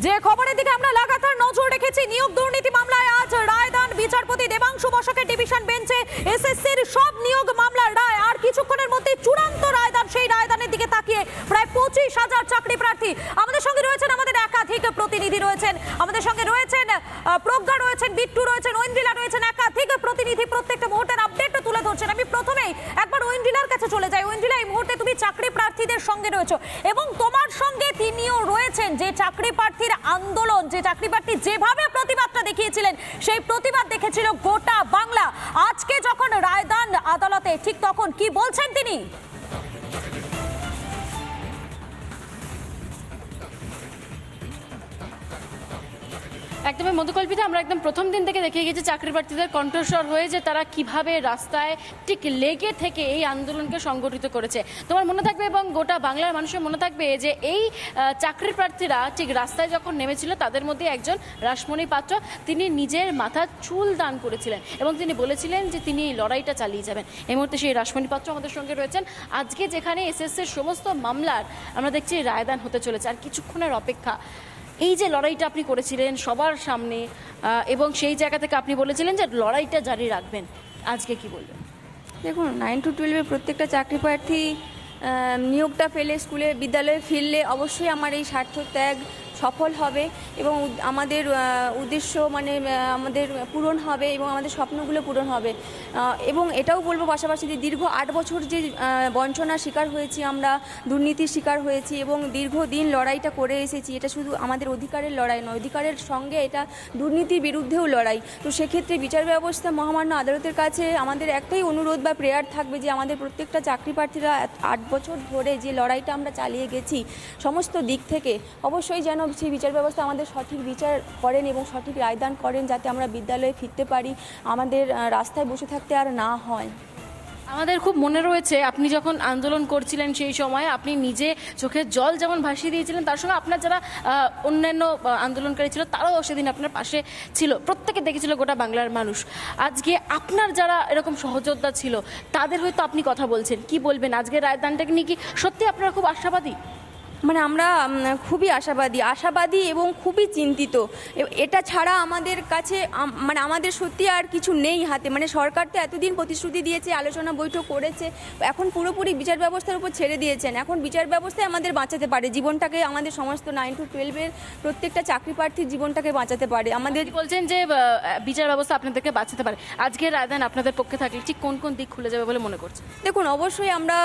যে খবরের দিকে আমরা লাগাতার নজর রেখেছি, নিয়োগ দুর্নীতি মামলায় আজ রায়দান বিচারপতি দেবাংশু বসাকের ডিভিশন বেঞ্চে এসএসসির সব নিয়োগ মামলার রায়। আর কিছুক্ষণের মধ্যে চূড়ান্ত রায়দান। সেই রায়দানের দিকে তাকিয়ে প্রায় 25,000 চাকরি প্রার্থী। আমাদের সঙ্গে রয়েছেন আমাদের একাধিক প্রতিনিধি রয়েছেন, আমাদের সঙ্গে রয়েছেন প্রজ্ঞা রয়েছেন, বিট্টু রয়েছেন, ঐন্দ্রিলা রয়েছেন, একাধিক প্রতিনিধি প্রত্যেকটা মুহূর্তের আপডেটটা তুলে ধরছেন। আমি প্রথমেই একবার ঐন্দ্রিলার কাছে চলে যাই। ঐন্দ্রিলা, এই মুহূর্তে তুমি চাকরি প্রার্থীদের সঙ্গে রয়েছো এবং তোমার সঙ্গে তিনিও রয়েছেন। যে চাকরি প্রার্থীর আন্দোলন, যে চাকরি প্রার্থী যেভাবে প্রতিবাদটা দেখিয়েছিলেন, সেই প্রতিবাদ দেখেছিল গোটা বাংলা। আজকে যখন রায়দান আদালতে, ঠিক তখন কি বলছেন তিনি? একদমই মধুকল্পিতা, আমরা একদম প্রথম দিন থেকে দেখে গেছি চাকরি প্রার্থীদের কণ্ঠস্বর হয়ে যে তারা কিভাবে রাস্তায় ঠিক লেগে থেকে এই আন্দোলনকে সংগঠিত করেছে। তোমার মনে থাকবে এবং গোটা বাংলার মানুষের মনে থাকবে যে এই চাকরি প্রার্থীরা ঠিক রাস্তায় যখন নেমেছিল, তাদের মধ্যে একজন রাসমণি পাত্র, তিনি নিজের মাথার চুল দান করেছিলেন এবং তিনি বলেছিলেন যে তিনি এই লড়াইটা চালিয়ে যাবেন। এই মুহূর্তে সেই রাসমণি পাত্র আমাদের সঙ্গে রয়েছেন। আজকে যেখানে এসএসসির সমস্ত মামলার আমরা দেখছি রায়দান হতে চলেছে, আর কিছুক্ষণের অপেক্ষা। এই যে লড়াইটা আপনি করেছিলেন সবার সামনে এবং সেই জায়গা থেকে আপনি বলেছিলেন যে লড়াইটা জারি রাখবেন, আজকে কি বলবেন? দেখুন, 9 to 12 প্রত্যেকটা চাকরি প্রার্থী নিয়োগটা পেলে, স্কুলে বিদ্যালয়ে ফিরলে অবশ্যই আমার এই সার্থক ত্যাগ সফল হবে এবং আমাদের উদ্দেশ্য আমাদের পূরণ হবে এবং আমাদের স্বপ্নগুলো পূরণ হবে। এবং এটাও বলবো পাশাপাশি যে দীর্ঘ 8 বছর যে বঞ্চনার শিকার হয়েছি, আমরা দুর্নীতির শিকার হয়েছি এবং দীর্ঘদিন লড়াইটা করে এসেছি। এটা শুধু আমাদের অধিকারের লড়াই নয়, অধিকারের সঙ্গে এটা দুর্নীতির বিরুদ্ধেও লড়াই। তো সেক্ষেত্রে বিচার ব্যবস্থা, মহামান্য আদালতের কাছে আমাদের একটাই অনুরোধ বা প্রেয়ার থাকবে যে আমাদের প্রত্যেকটা চাকরি প্রার্থীরা 8 বছর ধরে যে লড়াইটা আমরা চালিয়ে গেছি, সমস্ত দিক থেকে অবশ্যই যেন সেই বিচার ব্যবস্থা আমাদের সঠিক বিচার করেন এবং সঠিক রায়দান করেন, যাতে আমরা বিদ্যালয়ে ফিরতে পারি, আমাদের রাস্তায় বসে থাকতে আর না হয়। আমাদের খুব মনে রয়েছে আপনি যখন আন্দোলন করছিলেন সেই সময় আপনি নিজে চোখের জল যেমন ভাসিয়ে দিয়েছিলেন, তার সঙ্গে আপনার যারা অন্যান্য আন্দোলনকারী ছিল তারাও সেদিন আপনার পাশে ছিল, প্রত্যেকে দেখেছিল গোটা বাংলার মানুষ। আজকে আপনার যারা এরকম সহযোদ্ধা ছিল তাদের হয়তো আপনি কথা বলছেন, কি বলবেন আজকে রায়দানটাকে নিয়ে? কি সত্যি আপনারা খুব আশাবাদী? আমরা খুবই আশাবাদী এবং খুবই চিন্তিত। এটা ছাড়া আমাদের কাছে আমাদের সত্যি আর কিছু নেই হাতে। সরকার তো এতদিন প্রতিশ্রুতি দিয়েছে, আলোচনা বৈঠক করেছে, এখন পুরোপুরি বিচার ব্যবস্থার উপর ছেড়ে দিয়েছেন। এখন বিচার ব্যবস্থায় আমাদের বাঁচাতে পারে, জীবনটাকে, আমাদের সমস্ত 9 to 12 প্রত্যেকটা চাকরি প্রার্থীর জীবনটাকে বাঁচাতে পারে। আমাদের বলছেন যে বিচার ব্যবস্থা আপনাদেরকে বাঁচাতে পারে। আজকে রায়দান আপনাদের পক্ষে থাকলে ঠিক কোন কোন দিক খুলে যাবে বলে মনে করছেন? দেখুন, অবশ্যই আমরা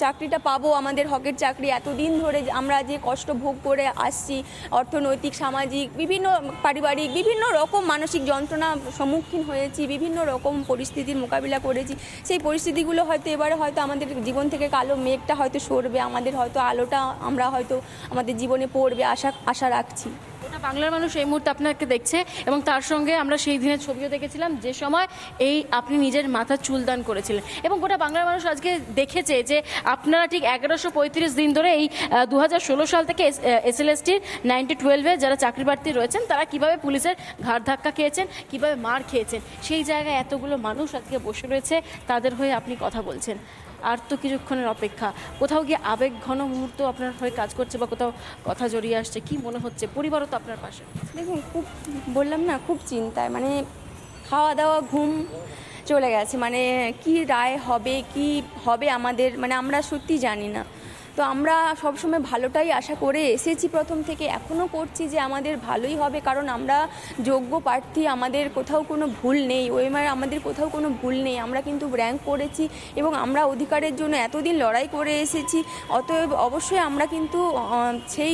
চাকরিটা পাবো, আমাদের হকের চাকরি। এতদিন ধরে আমরা যে কষ্ট ভোগ করে আসছি, অর্থনৈতিক, সামাজিক, বিভিন্ন পারিবারিক, বিভিন্ন রকম মানসিক যন্ত্রণা সম্মুখীন হয়েছি, বিভিন্ন রকম পরিস্থিতির মোকাবিলা করেছি। সেই পরিস্থিতিগুলো হয়তো এবারে হয়তো আমাদের জীবন থেকে কালো মেঘটা হয়তো সরবে, আমাদের হয়তো আলোটা আমরা হয়তো আমাদের জীবনে পড়বে, আশা রাখছি। গোটা বাংলার মানুষ এই মুহূর্তে আপনাকে দেখছে এবং তার সঙ্গে আমরা সেই দিনের ছবিও দেখেছিলাম যে সময় আপনি নিজের মাথার চুল দান করেছিলেন এবং গোটা বাংলার মানুষ আজকে দেখেছে যে আপনারা ঠিক 1135 দিন ধরে এই 2016 সাল থেকে এসএলএসটির 9 to 12 যারা চাকরি প্রার্থী রয়েছেন তারা কিভাবে পুলিশের ঘাড় ধাক্কা খেয়েছেন, কিভাবে মার খেয়েছেন, সেই জায়গায় এতগুলো মানুষ আজকে বসে রয়েছে, তাদের হয়ে আপনি কথা বলছেন। আর তো কিছুক্ষণের অপেক্ষা, কোথাও গিয়ে আবেগ ঘন মুহূর্ত আপনার হয়ে কাজ করছে বা কোথাও কথা জড়িয়ে আসছে, কি মনে হচ্ছে? পরিবারও তো আপনার পাশে। দেখুন, বললাম না, খুব চিন্তায়, খাওয়া দাওয়া ঘুম চলে গেছে। কি রায় হবে, কি হবে আমাদের, আমরা সত্যি জানি না। তো আমরা সবসময় ভালোটাই আশা করে এসেছি প্রথম থেকে, এখনও করছি যে আমাদের ভালোই হবে, কারণ আমরা যোগ্য প্রার্থী, আমাদের কোথাও কোনো ভুল নেই, আমাদের কোথাও কোনো ভুল নেই। আমরা কিন্তু র্যাঙ্ক করেছি এবং আমরা অধিকারের জন্য এতদিন লড়াই করে এসেছি। অতএব অবশ্যই আমরা কিন্তু সেই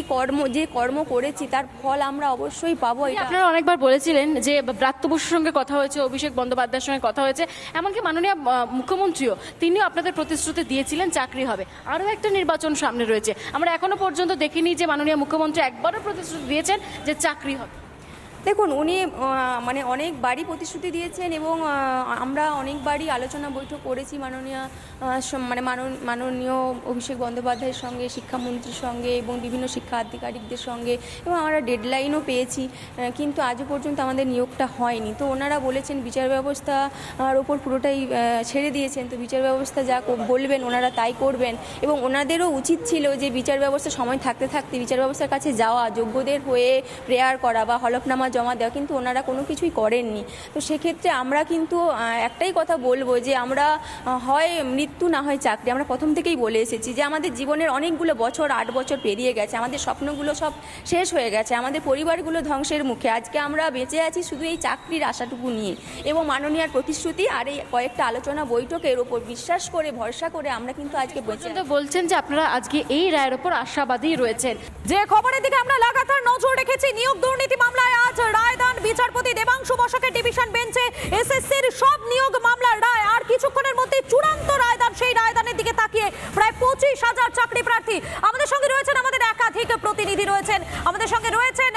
কর্ম করেছি তার ফল আমরা অবশ্যই পাবো। আপনারা অনেকবার বলেছিলেন যে ব্রাত্য বসুর সঙ্গে কথা হয়েছে, অভিষেক বন্দ্যোপাধ্যায়ের সঙ্গে কথা হয়েছে, এমনকি মাননীয় মুখ্যমন্ত্রীও তিনিও আপনাদের প্রতিশ্রুতি দিয়েছিলেন চাকরি হবে। আরও একটা নির্বাচন সামনে রয়েছে, আমরা এখনো পর্যন্ত দেখিনি যে মাননীয় মুখ্যমন্ত্রী একবারও প্রতিশ্রুতি দিয়েছেন যে চাকরি হবে। দেখুন উনি মানে অনেকবারই প্রতিশ্রুতি দিয়েছেন এবং আমরা অনেকবারই আলোচনা বৈঠক করেছি মাননীয় অভিষেক বন্দ্যোপাধ্যায়ের সঙ্গে, শিক্ষামন্ত্রীর সঙ্গে এবং বিভিন্ন শিক্ষা আধিকারিকদের সঙ্গে, এবং আমরা ডেডলাইনও পেয়েছি, কিন্তু আজও পর্যন্ত আমাদের নিয়োগটা হয়নি। তো ওনারা বলেছেন বিচার ব্যবস্থার ওপর পুরোটাই ছেড়ে দিয়েছেন, তো বিচার ব্যবস্থা যা বলবেন ওনারা তাই করবেন, এবং ওনাদেরও উচিত ছিল যে বিচার ব্যবস্থা সময় থাকতে থাকতে বিচার ব্যবস্থার কাছে যাওয়া, যোগ্যদের হয়ে প্রেয়ার করা বা হলফনামা জমা দেওয়া, কিন্তু ওনারা কোনো কিছুই করেননি। তো সেক্ষেত্রে আমরা কিন্তু একটাই কথা বলবো যে আমরা হয় মৃত্যু না হয় চাকরি। আমরা প্রথম থেকেই বলে এসেছি যে আমাদের জীবনের অনেকগুলো বছর, 8 বছর পেরিয়ে গেছে, আমাদের স্বপ্নগুলো সব শেষ হয়ে গেছে, আমাদের পরিবারগুলো ধ্বংসের মুখে। আজকে আমরা বেঁচে আছি শুধু এই চাকরির আশাটুকু নিয়ে, এবং মাননীয়ার প্রতিশ্রুতি আর এই কয়েকটা আলোচনা বৈঠকের ওপর বিশ্বাস করে, ভরসা করে আমরা কিন্তু আজকে বেঁচে আছি। বলছেন যে আপনারা আজকে এই রায়ের ওপর আশাবাদী রয়েছেন। যে খবরের দিকে আমরা লাগাতার নজর রেখেছি, নিয়োগ দুর্নীতি মামলায় আজ রায়দান বিচারপতি দেবাংশু বসাকের ডিভিশন বেঞ্চে এসএসসির সব নিয়োগ মামলার রায়। আর কিছুক্ষণের মধ্যে চূড়ান্ত রায়দান, সেই রায়দানের দিকে তাকিয়ে প্রায় 25,000 চাকরি প্রার্থী। আমাদের সঙ্গে রয়েছেন আমাদের একাধিক প্রতিনিধি রয়েছেন, আমাদের সঙ্গে রয়েছেন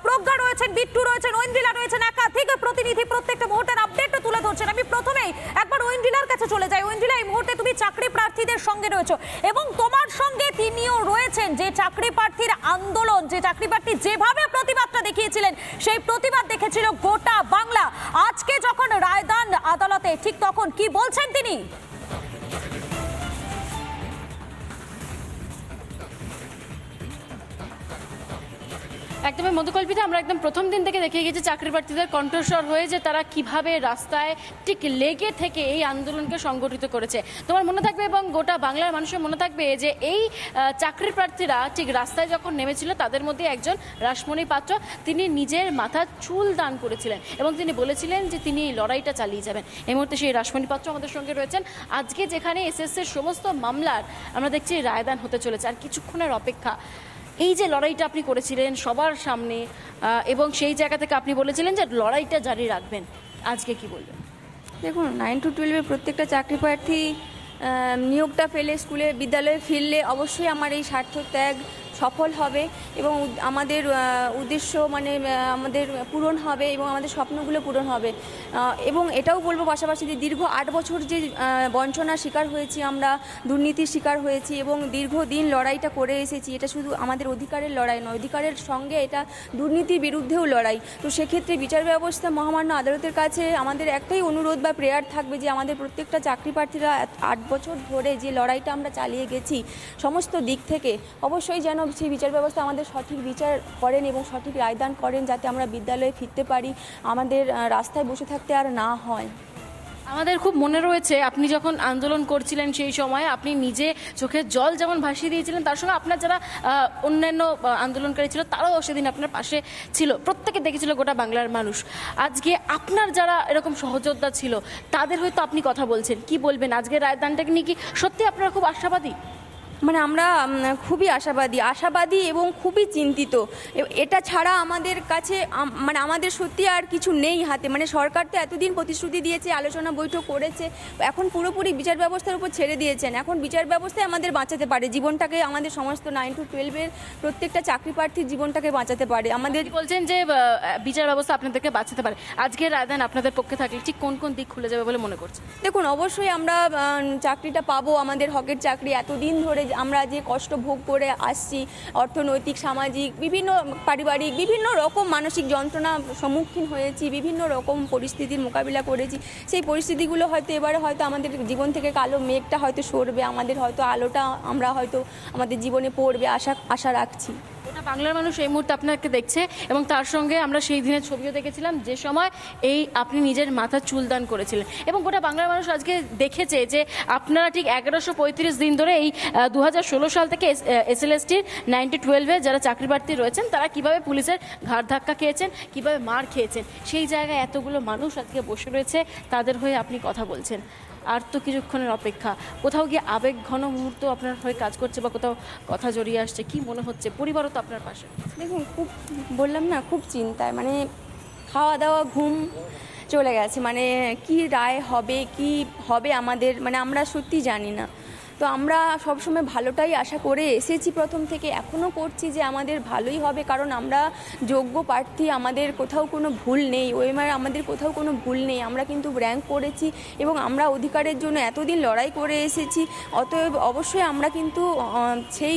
প্রজ্ঞা রয়েছেন, বিট্টু রয়েছেন, ঐন্দ্রিলা রয়েছেন, একাধিক প্রতিনিধি প্রত্যেকটা মুহূর্তের আপডেট তুলে ধরছেন। আমি প্রথমেই একবার ঐন্দ্রিলার কাছে চলে যাই। ঐন্দ্রিলা, এই মুহূর্তে তুমি চাকরি প্রার্থীদের সঙ্গে রয়েছো এবং তোমার সঙ্গে তিনিও রয়েছেন। যে চাকরি প্রার্থীর আন্দোলন, যে চাকরি প্রার্থী যেভাবে প্রতিবাদটা দেখিয়েছিলেন, সেই প্রতিবাদ দেখেছিল গোটা বাংলা। আজকে যখন রায়দান আদালতে, ঠিক তখন কি বলছেন তিনি? একদমই মধুকল্পিতা, আমরা একদম প্রথম দিন থেকে দেখে গেছি চাকরি প্রার্থীদের কণ্ঠস্বর হয়ে যে তারা কিভাবে রাস্তায় ঠিক লেগে থেকে এই আন্দোলনকে সংগঠিত করেছে। তোমার মনে থাকবে এবং গোটা বাংলার মানুষের মনে থাকবে যে এই চাকরি প্রার্থীরা ঠিক রাস্তায় যখন নেমেছিল, তাদের মধ্যে একজন রাসমণি পাত্র, তিনি নিজের মাথার চুল দান করেছিলেন এবং তিনি বলেছিলেন যে তিনি এই লড়াইটা চালিয়ে যাবেন। এই মুহূর্তে সেই রাসমণি পাত্র আমাদের সঙ্গে রয়েছেন। আজকে যেখানে এসএসসির সমস্ত মামলার আমরা দেখছি রায়দান হতে চলেছে, আর কিছুক্ষণের অপেক্ষা। এই যে লড়াইটা আপনি করেছিলেন সবার সামনে এবং সেই জায়গা থেকে আপনি বলেছিলেন যে লড়াইটা জারি রাখবেন, আজকে কি বলবেন? দেখুন 9 to 12 প্রত্যেকটা চাকরি প্রার্থী নিয়োগটা পেলে, স্কুলে বিদ্যালয়ে ফিরলে অবশ্যই আমার এই স্বার্থ ত্যাগ সফল হবে এবং আমাদের উদ্দেশ্য আমাদের পূরণ হবে এবং আমাদের স্বপ্নগুলো পূরণ হবে। এবং এটাও বলবো পাশাপাশি যে দীর্ঘ 8 বছর যে বঞ্চনার শিকার হয়েছি, আমরা দুর্নীতির শিকার হয়েছি এবং দীর্ঘদিন লড়াইটা করে এসেছি, এটা শুধু আমাদের অধিকারের লড়াই নয়, অধিকারের সঙ্গে এটা দুর্নীতির বিরুদ্ধেও লড়াই। তো সেক্ষেত্রে বিচার ব্যবস্থা, মহামান্য আদালতের কাছে আমাদের একটাই অনুরোধ বা প্রেয়ার থাকবে যে আমাদের প্রত্যেকটা চাকরি প্রার্থীরা 8 বছর ধরে যে লড়াইটা আমরা চালিয়ে গেছি সমস্ত দিক থেকে, অবশ্যই যেন সেই বিচার ব্যবস্থা আমাদের সঠিক বিচার করেন এবং সঠিক রায়দান করেন, যাতে আমরা বিদ্যালয়ে ফিরতে পারি, আমাদের রাস্তায় বসে থাকতে আর না হয়। আমাদের খুব মনে রয়েছে আপনি যখন আন্দোলন করছিলেন সেই সময় আপনি নিজে চোখের জল যেমন ভাসিয়ে দিয়েছিলেন, তার সঙ্গে আপনার যারা অন্যান্য আন্দোলনকারী ছিল তারাও সেদিন আপনার পাশে ছিল, প্রত্যেকে দেখেছিল গোটা বাংলার মানুষ। আজকে আপনার যারা এরকম সহযোদ্ধা ছিল তাদের হয়তো আপনি কথা বলছেন, কি বলবেন আজকে রায়দানটাকে নিয়ে? কি সত্যি আপনারা খুব আশাবাদী? আমরা খুবই আশাবাদী এবং খুবই চিন্তিত। এটা ছাড়া আমাদের কাছে আমাদের সত্যি আর কিছু নেই হাতে। সরকার তো এতদিন প্রতিশ্রুতি দিয়েছে, আলোচনা বৈঠক করেছে, এখন পুরোপুরি বিচার ব্যবস্থার উপর ছেড়ে দিয়েছেন। এখন বিচার ব্যবস্থায় আমাদের বাঁচাতে পারে, জীবনটাকে, আমাদের সমস্ত 9 to 12 প্রত্যেকটা চাকরি প্রার্থীর জীবনটাকে বাঁচাতে পারে। আমাদের বলছেন যে বিচার ব্যবস্থা আপনাদেরকে বাঁচাতে পারে, আজকে রায়দান আপনাদের পক্ষে থাকলে ঠিক কোন কোন দিক খুলে যাবে বলে মনে করছেন? দেখুন, অবশ্যই আমরা চাকরিটা পাবো, আমাদের হকের চাকরি। এতদিন ধরে আমরা যে কষ্ট ভোগ করে আসছি, অর্থনৈতিক, সামাজিক, বিভিন্ন পারিবারিক, বিভিন্ন রকম মানসিক যন্ত্রণা সম্মুখীন হয়েছি, বিভিন্ন রকম পরিস্থিতির মোকাবিলা করেছি, সেই পরিস্থিতিগুলো হয়তো এবারে হয়তো আমাদের জীবন থেকে কালো মেঘটা হয়তো সরবে, আমাদের হয়তো আলোটা আমরা হয়তো আমাদের জীবনে পড়বে, আশা রাখছি। গোটা বাংলার মানুষ এই মুহূর্তে আপনাকে দেখছে এবং তার সঙ্গে আমরা সেই দিনের ছবিও দেখেছিলাম যে সময় আপনি নিজের মাথার চুলদান করেছিলেন, এবং গোটা বাংলার মানুষ আজকে দেখেছে যে আপনারা ঠিক 1135 দিন ধরে এই 2016 সাল থেকে এসএলএসটির 9 to 12 যারা চাকরি প্রার্থী রয়েছেন তারা কিভাবে পুলিশের ঘাড় ধাক্কা খেয়েছেন, কিভাবে মার খেয়েছেন, সেই জায়গায় এতগুলো মানুষ আজকে বসে রয়েছে, তাদের হয়ে আপনি কথা বলছেন। আর তো কিছুক্ষণের অপেক্ষা, কোথাও গিয়ে আবেগ ঘন মুহূর্ত আপনার হয়ে কাজ করছে বা কোথাও কথা জড়িয়ে আসছে, কি মনে হচ্ছে? পরিবারও তো আপনার পাশে। দেখুন, বললাম না, খুব চিন্তায়, খাওয়া দাওয়া, ঘুম চলে গেছে। কি রায় হবে, কি হবে আমাদের, আমরা সত্যি জানি না। তো আমরা সবসময় ভালোটাই আশা করে এসেছি প্রথম থেকে, এখনও করছি যে আমাদের ভালোই হবে, কারণ আমরা যোগ্য প্রার্থী, আমাদের কোথাও কোনো ভুল নেই, ওএমআর আমাদের কোথাও কোনো ভুল নেই, আমরা কিন্তু র্যাঙ্ক করেছি এবং আমরা অধিকারের জন্য এতদিন লড়াই করে এসেছি। অতএব অবশ্যই আমরা কিন্তু সেই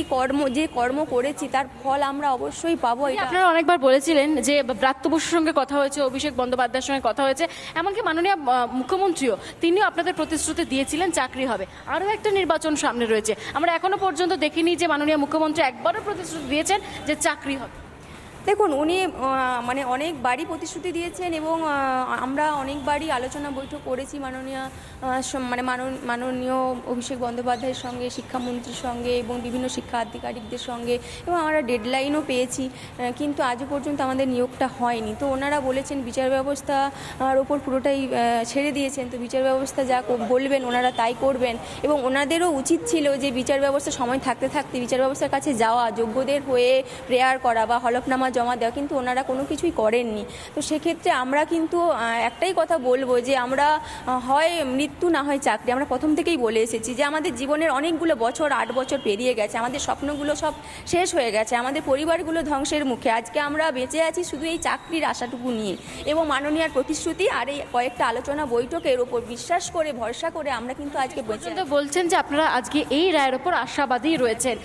কর্ম করেছি তার ফল আমরা অবশ্যই পাবো। এটা আপনারা অনেকবার বলেছিলেন যে ব্রাত্য বসুর সঙ্গে কথা হয়েছে, অভিষেক বন্দ্যোপাধ্যায়ের সঙ্গে কথা হয়েছে, এমনকি মাননীয় মুখ্যমন্ত্রীও তিনিও আপনাদের প্রতিশ্রুতি দিয়েছিলেন চাকরি হবে। আরও একটা নির্বাচন সামনে রয়েছে, আমরা এখনো পর্যন্ত দেখিনি যে মাননীয় মুখ্যমন্ত্রী একবারও প্রতিশ্রুতি দিয়েছেন যে চাকরি হবে। দেখুন, উনি মানে অনেকবারই প্রতিশ্রুতি দিয়েছেন এবং আমরা অনেকবারই আলোচনা বৈঠক করেছি মাননীয় অভিষেক বন্দ্যোপাধ্যায়ের সঙ্গে, শিক্ষামন্ত্রীর সঙ্গে এবং বিভিন্ন শিক্ষা আধিকারিকদের সঙ্গে, এবং আমরা ডেডলাইনও পেয়েছি, কিন্তু আজও পর্যন্ত আমাদের নিয়োগটা হয়নি। তো ওনারা বলেছেন বিচার ব্যবস্থার ওপর পুরোটাই ছেড়ে দিয়েছেন, তো বিচার ব্যবস্থা যা বলবেন ওনারা তাই করবেন, এবং ওনাদেরও উচিত ছিল যে বিচার ব্যবস্থা সময় থাকতে থাকতে বিচার ব্যবস্থার কাছে যাওয়া, যোগ্যদের হয়ে প্রেয়ার করা বা হলফনামা জমা দেওয়া, কিন্তু ওনারা কোনো কিছুই করেননি। তো সেক্ষেত্রে আমরা কিন্তু একটাই কথা বলবো যে আমরা হয় মৃত্যু না হয় চাকরি। আমরা প্রথম থেকেই বলে এসেছি যে আমাদের জীবনের অনেকগুলো বছর, 8 বছর পেরিয়ে গেছে, আমাদের স্বপ্নগুলো সব শেষ হয়ে গেছে, আমাদের পরিবারগুলো ধ্বংসের মুখে, আজকে আমরা বেঁচে আছি শুধু এই চাকরির আশাটুকু নিয়ে, এবং মাননীয়ার প্রতিশ্রুতি আর এই কয়েকটা আলোচনা বৈঠকের ওপর বিশ্বাস করে ভরসা করে আমরা কিন্তু আজকে বেঁচে আছি। বলছেন যে আপনারা আজকে এই রায়ের ওপর আশাবাদী রয়েছেন।